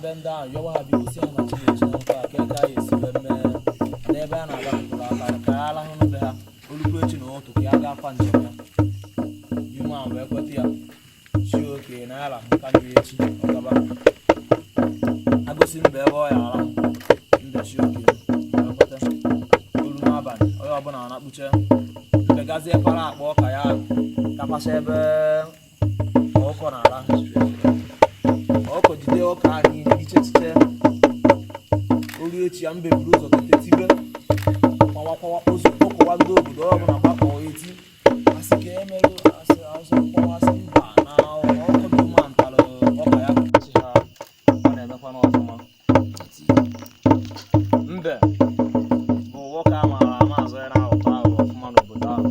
benda yo wa bi si na chi chi na kwa ke ka yesi be me na ebe a na-aga pụtara aka ka ala hụ be ha olukwu echi na otu ka ya ga akwa njem ya yuma wee kweta ya chi oke na ala ka ni echi ọgaba agosi mbe ebe ọ ya ala mbe chi oke kweta olu n'abalị onye ọbụla na-akpuche mbe gazie para akpa ọka ya kapasa ebe ọkọ na ala ọkọ jide ọka anyị ichechiche olu echi ya mbe buru ụzọ tetibe kwawa ozu kpọkọwa ndị obodo ọbụla gbakọ eti asị ka emerụ asị azụ kpọwa asị mba na ọkọ dị ụma ntalụ ọka ya kachasị ha ọ na-emekwa n'ọfụma mbe bụ nwoke a maara ama azụ ya na-ahụta ahụ ọfụma n'obodo ahụ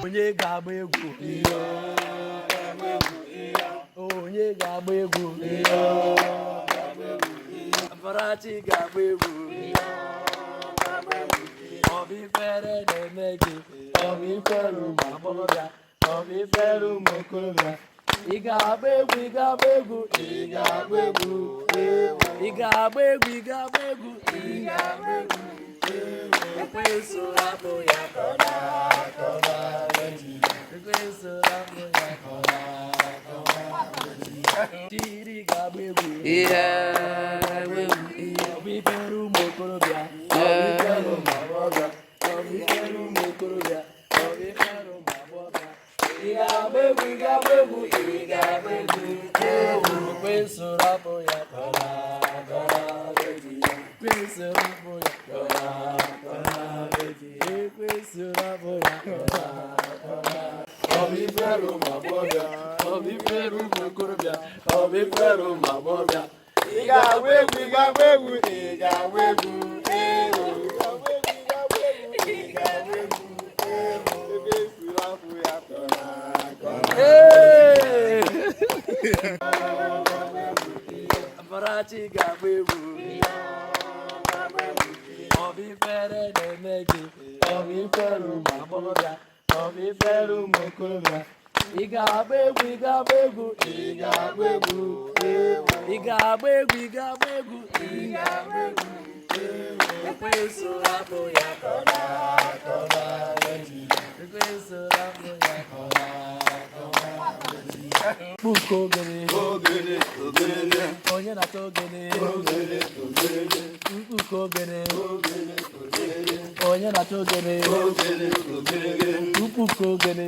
onye ga-agba egwu onye ga-agba egwu Amarachi ga-agba egwu ọbịfere na-eme gị ọbịfere ụmụ agbọghọbịa ọbịfere ụmụ okorobịa ị ga-agba egwu ị ga-agba egwu ị ga-agba egwu ị ga-agba egwu ị ga-agba egwu ị ga-agba egwu ekwensu hapụ ya kọba ekwensu hapụ ya kọba tiri ga-agba egwu ọbịfere ụmụ okorobịa ọbịfere ụmụ agbọghọbịa ọbịfere ụmụ okorobịa ọbịfere ụmụ agbọghọbịa ị ga-agba egwu ị ga-agba egwu ị ga-agba egwu ekwensu hapụ ya kọba ekwensu hapụ ya ọbịfere ụmụ agbọghọbịa ọbịfere ụmụ okorobịa ọbịfere ụmụ agbọghọbịa ị ga-agba egwu ị ga-agba egwu ị ga-agba egwu Amarachi ga-agba egwu ọbịfere na-eme gị ọbịfere ụmụ agbọghọbịa ọbịfere ụmụ okorobịa ị ga-agba egwu ị ga-agba egwu ị ga-agba egwu ị ga-agba egwu ị ga-agba egwu ị ga-agba egwu ekwensu hapụ ya kọba ekwensu hapụ ya kọba mkpuke ogene onye na-ata ogene mkpuke ogene onye na-ata ogene mkpuke ogene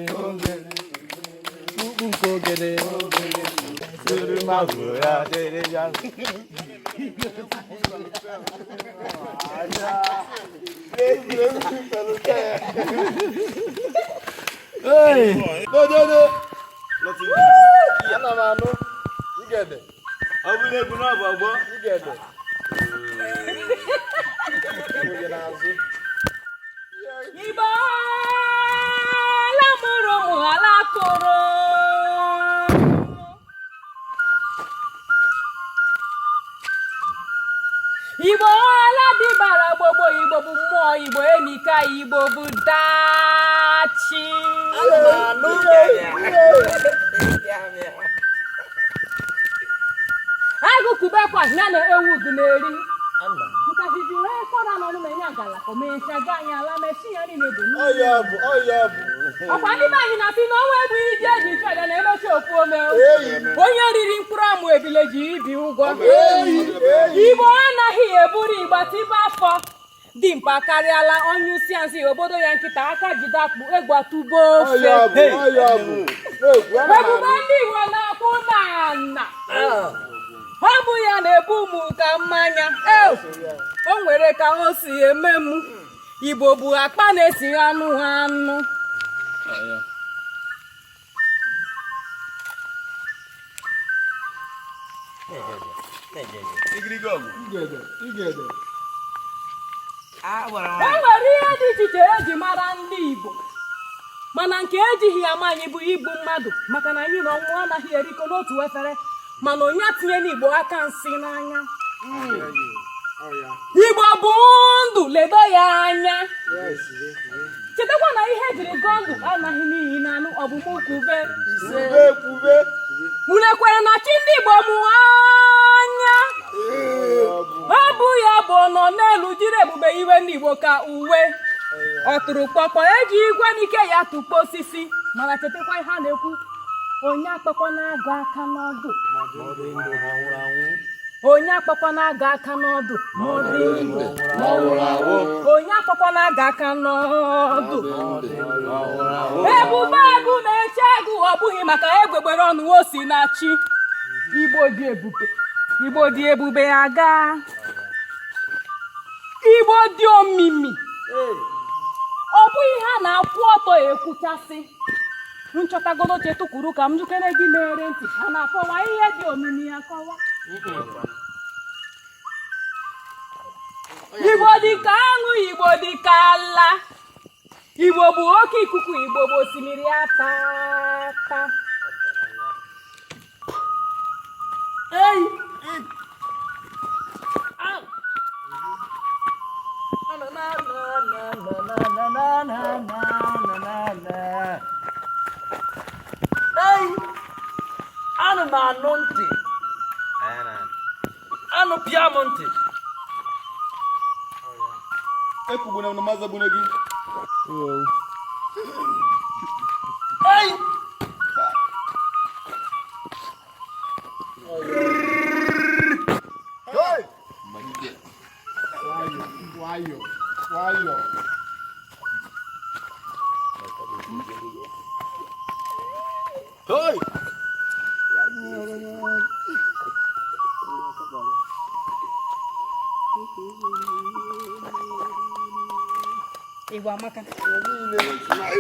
mkpuke ogene Igbo ala mụrụ ụmụ ala tụrụ Igbo ala dịbara gbogbo Igbo bụ mmụọ Igbo emika Igbo bụ dachi agụkụbekwa ya na ewu gị na-eri nkahijuru ekọrọ n'ọnụ ma enye agala omensi aga anyị ala mesi ya niile bụ ọkwa ndị be anyị na-asị na ọnwa egbu ije eji chọja na-emechi ofu ome onye riri mkpụrụ amụ ebile ji ibi ụgwọ Igbo anaghị eburu ịgbatibe afọ dimkpa karịala onye usi ansị obodo ya nkịta aka jide akpụ egwu atụbo ofe ebube ndị Igbo na-akwụ n'ana ọ bụ ya na-ebu ụmụ ka mmanya o nwere ka o si eme m Igbo bụ akpa na-esi anụ anụ e nwere ihe dị iche iche eji mara ndị Igbo mana nke ejighị ama anyị bụ igbu mmadụ maka na anyị na ọnwụ anaghị erikọ n'otu efere mana onye atinye n'Igbo aka nsị n'anya Igbo bụ ndụ ledo ya anya chetakwa na ihe ejiri gọọ ndụ anaghị n'ihi na anụ ọbụmụkwube unu ekwere na chi ndị Igbo mụ anya ọ bụ ya bụ nọ n'elu jiri ebube iwe ndị Igbo ka uwe ọtụrụkpọkpọ eji igwe n'ike ya tụkpo osisi mana chetakwa ihe a na-ekwu onye akpọkọ na-aga aka n'ọdụ onye akpọkọ na-aga aka n'ọdụ onye akpọkọ na-aga aka n'ọdụ ebube agụ na-eche agụ ọ bụghị maka egbegbere ọnụ o si na chi Igbo dị ebube aga Igbo dị omimi ọ bụghị ha na-akwụ ọtọ ekwuchasị nchọtagodo chetukwuru ka m jukere gị mere ntị ha na-akọwa ihe dị omimi akọwa Igbo dị ka aṅụ Igbo dị ka ala Igbo bụ oke ikuku Igbo bụ osimiri atata Anụ m anụ ntị anụ pịa m ntị ekwugbuna na mazagbuna gị Igbo amaka